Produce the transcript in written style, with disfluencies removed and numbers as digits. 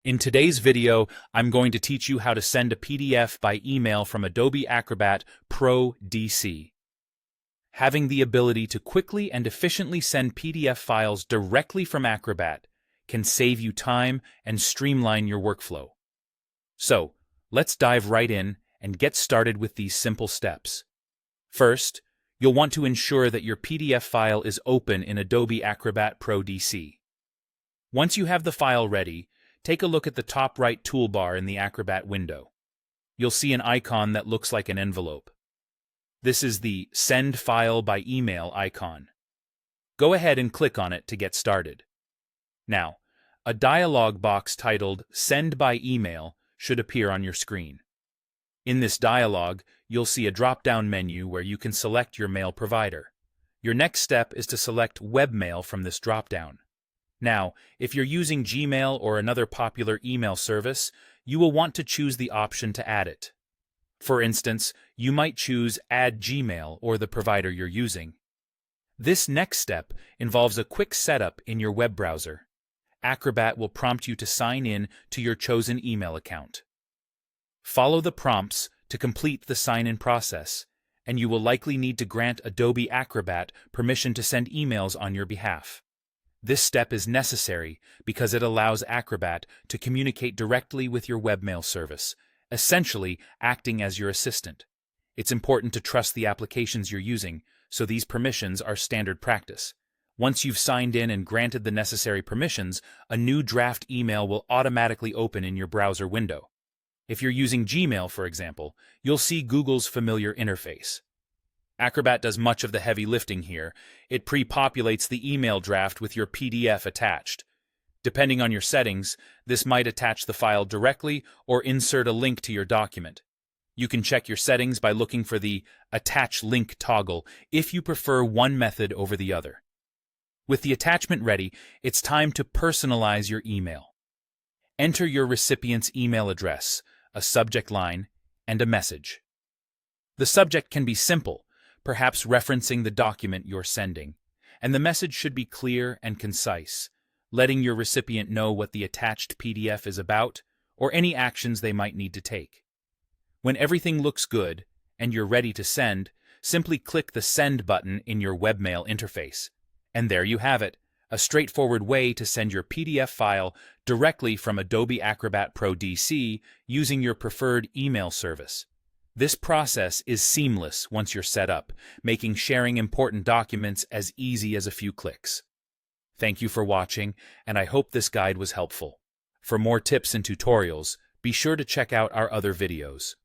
In today's video, I'm going to teach you how to send a PDF by email from Adobe Acrobat Pro DC. Having the ability to quickly and efficiently send PDF files directly from Acrobat can save you time and streamline your workflow. So, let's dive right in and get started with these simple steps. First, you'll want to ensure that your PDF file is open in Adobe Acrobat Pro DC. Once you have the file ready, take a look at the top right toolbar in the Acrobat window. You'll see an icon that looks like an envelope. This is the Send File by Email icon. Go ahead and click on it to get started. Now, a dialog box titled Send by Email should appear on your screen. In this dialog, you'll see a drop-down menu where you can select your mail provider. Your next step is to select Webmail from this drop-down. Now, if you're using Gmail or another popular email service, you will want to choose the option to add it. For instance, you might choose Add Gmail or the provider you're using. This next step involves a quick setup in your web browser. Acrobat will prompt you to sign in to your chosen email account. Follow the prompts to complete the sign-in process, and you will likely need to grant Adobe Acrobat permission to send emails on your behalf. This step is necessary because it allows Acrobat to communicate directly with your webmail service, essentially acting as your assistant. It's important to trust the applications you're using, so these permissions are standard practice. Once you've signed in and granted the necessary permissions, a new draft email will automatically open in your browser window. If you're using Gmail, for example, you'll see Google's familiar interface. Acrobat does much of the heavy lifting here. It pre-populates the email draft with your PDF attached. Depending on your settings, this might attach the file directly or insert a link to your document. You can check your settings by looking for the Attach Link toggle if you prefer one method over the other. With the attachment ready, it's time to personalize your email. Enter your recipient's email address, a subject line, and a message. The subject can be simple, perhaps referencing the document you're sending, and the message should be clear and concise, letting your recipient know what the attached PDF is about or any actions they might need to take. When everything looks good and you're ready to send, simply click the Send button in your webmail interface. And there you have it, a straightforward way to send your PDF file directly from Adobe Acrobat Pro DC using your preferred email service. This process is seamless once you're set up, making sharing important documents as easy as a few clicks. Thank you for watching, and I hope this guide was helpful. For more tips and tutorials, be sure to check out our other videos.